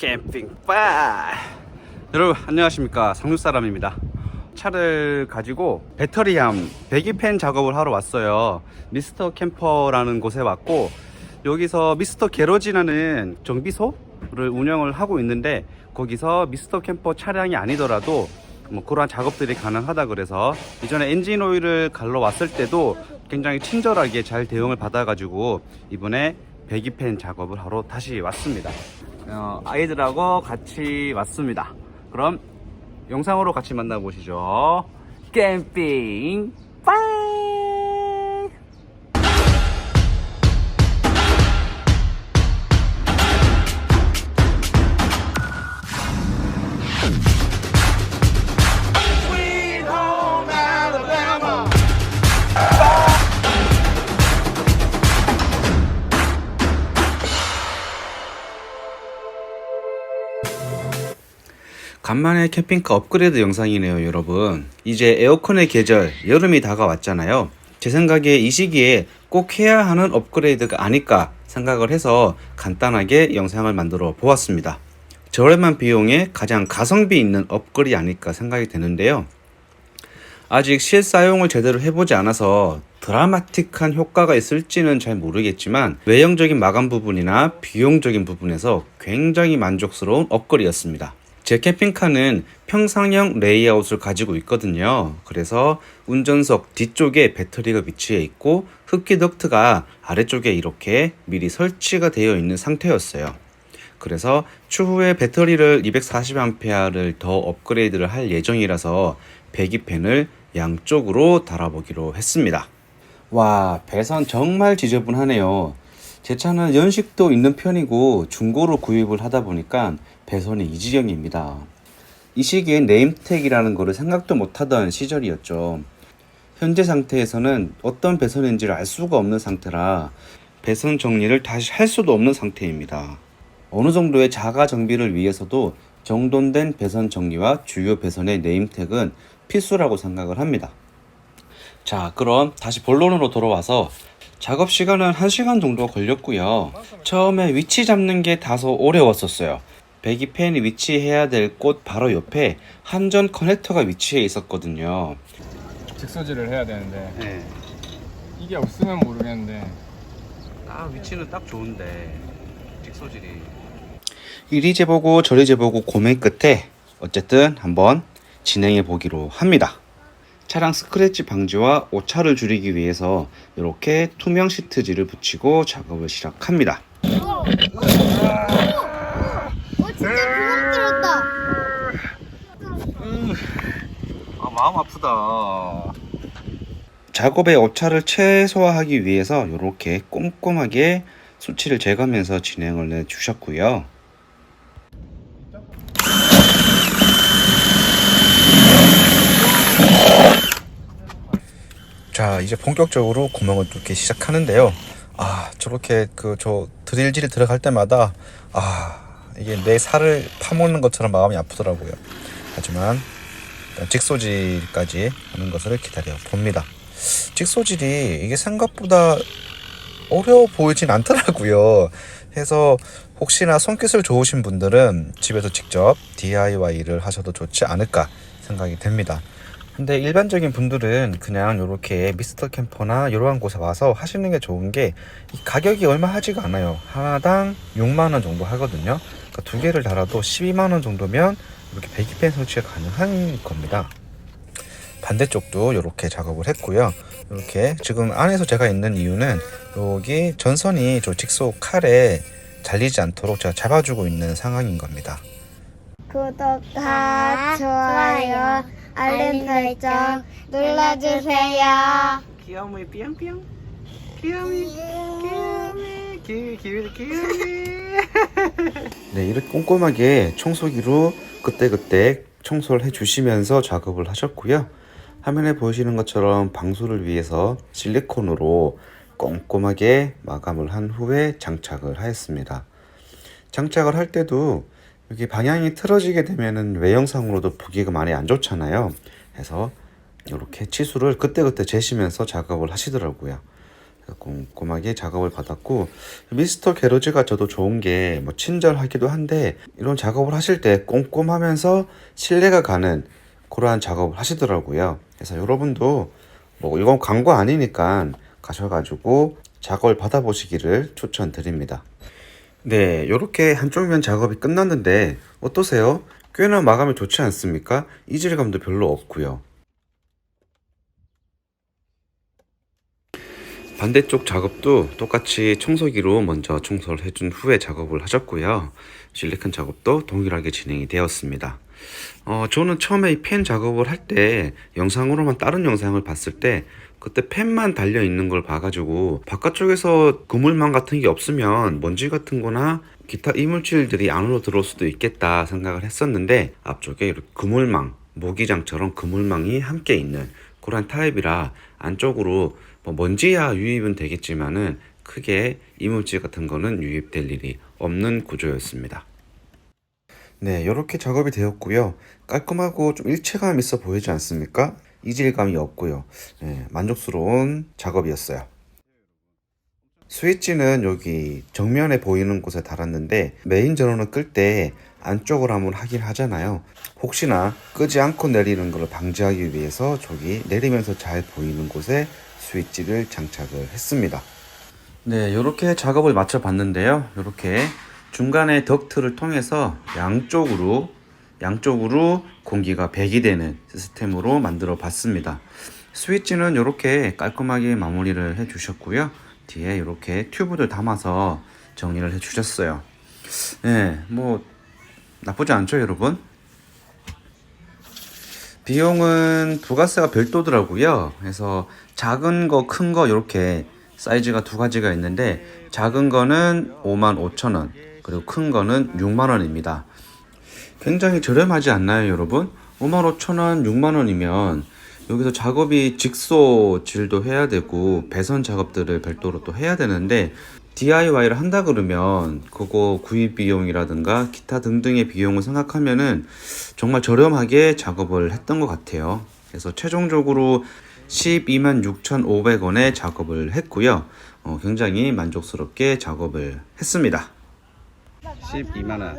캠핑바. 여러분 안녕하십니까, 상륙사람입니다. 차를 가지고 배터리함 배기팬 작업을 하러 왔어요. 미스터 캠퍼라는 곳에 왔고, 여기서 미스터 게러지라는 정비소를 운영을 하고 있는데, 거기서 미스터 캠퍼 차량이 아니더라도 뭐 그러한 작업들이 가능하다 그래서 이전에 엔진 오일을 갈러 왔을 때도 굉장히 친절하게 잘 대응을 받아가지고 이번에 배기팬 작업을 하러 다시 왔습니다. 아이들하고 같이 왔습니다. 그럼 영상으로 같이 만나보시죠. 캠핑 빵! 간만에 캠핑카 업그레이드 영상이네요, 여러분. 이제 에어컨의 계절, 여름이 다가왔잖아요. 제 생각에 이 시기에 꼭 해야 하는 업그레이드가 아닐까 생각을 해서 간단하게 영상을 만들어 보았습니다. 저렴한 비용에 가장 가성비 있는 업글이 아닐까 생각이 되는데요. 아직 실사용을 제대로 해보지 않아서 드라마틱한 효과가 있을지는 잘 모르겠지만, 외형적인 마감 부분이나 비용적인 부분에서 굉장히 만족스러운 업글이었습니다. 제 캠핑카는 평상형 레이아웃을 가지고 있거든요. 그래서 운전석 뒤쪽에 배터리가 위치해 있고, 흡기 덕트가 아래쪽에 이렇게 미리 설치가 되어 있는 상태였어요. 그래서 추후에 배터리를 240A를 더 업그레이드를 할 예정이라서 배기팬을 양쪽으로 달아보기로 했습니다. 와, 배선 정말 지저분하네요. 제 차는 연식도 있는 편이고 중고로 구입을 하다 보니까 배선이 이 지경입니다. 이 시기에 네임택이라는 거를 생각도 못하던 시절이었죠. 현재 상태에서는 어떤 배선인지를 알 수가 없는 상태라 배선 정리를 다시 할 수도 없는 상태입니다. 어느 정도의 자가 정비를 위해서도 정돈된 배선 정리와 주요 배선의 네임택은 필수라고 생각을 합니다. 자, 그럼 다시 본론으로 돌아와서 작업 시간은 1시간 정도 걸렸고요. 처음에 위치 잡는 게 다소 어려웠었어요. 배기팬이 위치해야 될 곳 바로 옆에 한전 커넥터가 위치해 있었거든요. 직소질을 해야 되는데 네. 이게 없으면 모르겠는데, 위치는 딱 좋은데 직소질이 이리 재보고 저리 재보고 고민 끝에 어쨌든 한번 진행해 보기로 합니다. 차량 스크래치 방지와 오차를 줄이기 위해서 이렇게 투명 시트지를 붙이고 작업을 시작합니다. 진짜 구멍 뚫었다. 마음 아프다. 작업의 오차를 최소화하기 위해서 이렇게 꼼꼼하게 수치를 재가면서 진행을 해주셨고요. 자, 이제 본격적으로 구멍을 뚫기 시작하는데요. 저렇게 저 드릴질이 들어갈 때마다 이게 내 살을 파먹는 것처럼 마음이 아프더라고요. 하지만 일단 직소질까지 하는 것을 기다려 봅니다. 직소질이 이게 생각보다 어려워 보이진 않더라고요. 해서 혹시나 손기술 좋으신 분들은 집에서 직접 DIY를 하셔도 좋지 않을까 생각이 됩니다. 근데 일반적인 분들은 그냥 이렇게 미스터 캠퍼나 이러한 곳에 와서 하시는 게 좋은 게, 이 가격이 얼마 하지가 않아요. 하나당 6만원 정도 하거든요. 그러니까 두 개를 달아도 12만원 정도면 이렇게 배기팬 설치가 가능한 겁니다. 반대쪽도 이렇게 작업을 했고요. 이렇게 지금 안에서 제가 있는 이유는 여기 전선이 저 직소 칼에 잘리지 않도록 제가 잡아주고 있는 상황인 겁니다. 구독과 좋아요, 알림 설정 눌러주세요. 귀여움이 삐용삐용. 귀여움이 네, 이렇게 꼼꼼하게 청소기로 그때그때 청소를 해주시면서 작업을 하셨고요. 화면에 보시는 것처럼 방수를 위해서 실리콘으로 꼼꼼하게 마감을 한 후에 장착을 하였습니다. 장착을 할 때도 여기 방향이 틀어지게 되면은 외형상으로도 보기가 많이 안 좋잖아요. 그래서 이렇게 치수를 그때그때 재시면서 작업을 하시더라고요. 꼼꼼하게 작업을 받았고, 미스터 게러즈가 저도 좋은 게 뭐 친절하기도 한데 이런 작업을 하실 때 꼼꼼하면서 신뢰가 가는 그러한 작업을 하시더라고요. 그래서 여러분도 뭐 이건 광고 아니니까 가셔가지고 작업을 받아보시기를 추천드립니다. 네, 이렇게 한쪽 면 작업이 끝났는데 어떠세요? 꽤나 마감이 좋지 않습니까? 이질감도 별로 없고요. 반대쪽 작업도 똑같이 청소기로 먼저 청소를 해준 후에 작업을 하셨고요. 실리콘 작업도 동일하게 진행이 되었습니다. 저는 처음에 이 펜 작업을 할 때 영상으로만 다른 영상을 봤을 때 그때 펜만 달려 있는 걸 봐가지고 바깥쪽에서 그물망 같은 게 없으면 먼지 같은 거나 기타 이물질들이 안으로 들어올 수도 있겠다 생각을 했었는데 앞쪽에 이렇게 그물망, 모기장처럼 그물망이 함께 있는 그런 타입이라 안쪽으로 뭐 먼지야 유입은 되겠지만은 크게 이물질 같은 거는 유입될 일이 없는 구조였습니다. 네, 이렇게 작업이 되었고요. 깔끔하고 좀 일체감 있어 보이지 않습니까? 이질감이 없고요. 네, 만족스러운 작업이었어요. 스위치는 여기 정면에 보이는 곳에 달았는데 메인 전원을 끌 때 안쪽으로 한번 하긴 하잖아요. 혹시나 끄지 않고 내리는 걸 방지하기 위해서 저기 내리면서 잘 보이는 곳에 스위치를 장착을 했습니다. 네, 이렇게 작업을 마쳐 봤는데요. 이렇게 중간에 덕트를 통해서 양쪽으로 공기가 배기 되는 시스템으로 만들어 봤습니다. 스위치는 이렇게 깔끔하게 마무리를 해 주셨고요. 뒤에 이렇게 튜브를 담아서 정리를 해 주셨어요. 네, 뭐 나쁘지 않죠, 여러분? 비용은 부가세가 별도더라고요. 그래서 작은 거, 큰 거 이렇게 사이즈가 두 가지가 있는데 작은 거는 55,000원, 그리고 큰 거는 6만원입니다. 굉장히 저렴하지 않나요, 여러분? 55,000원, 6만원이면 여기서 작업이 직소질도 해야 되고 배선 작업들을 별도로 또 해야 되는데 DIY를 한다 그러면 그거 구입 비용이라든가 기타 등등의 비용을 생각하면은 정말 저렴하게 작업을 했던 것 같아요. 그래서 최종적으로 126,500원에 작업을 했고요. 굉장히 만족스럽게 작업을 했습니다. 12만원.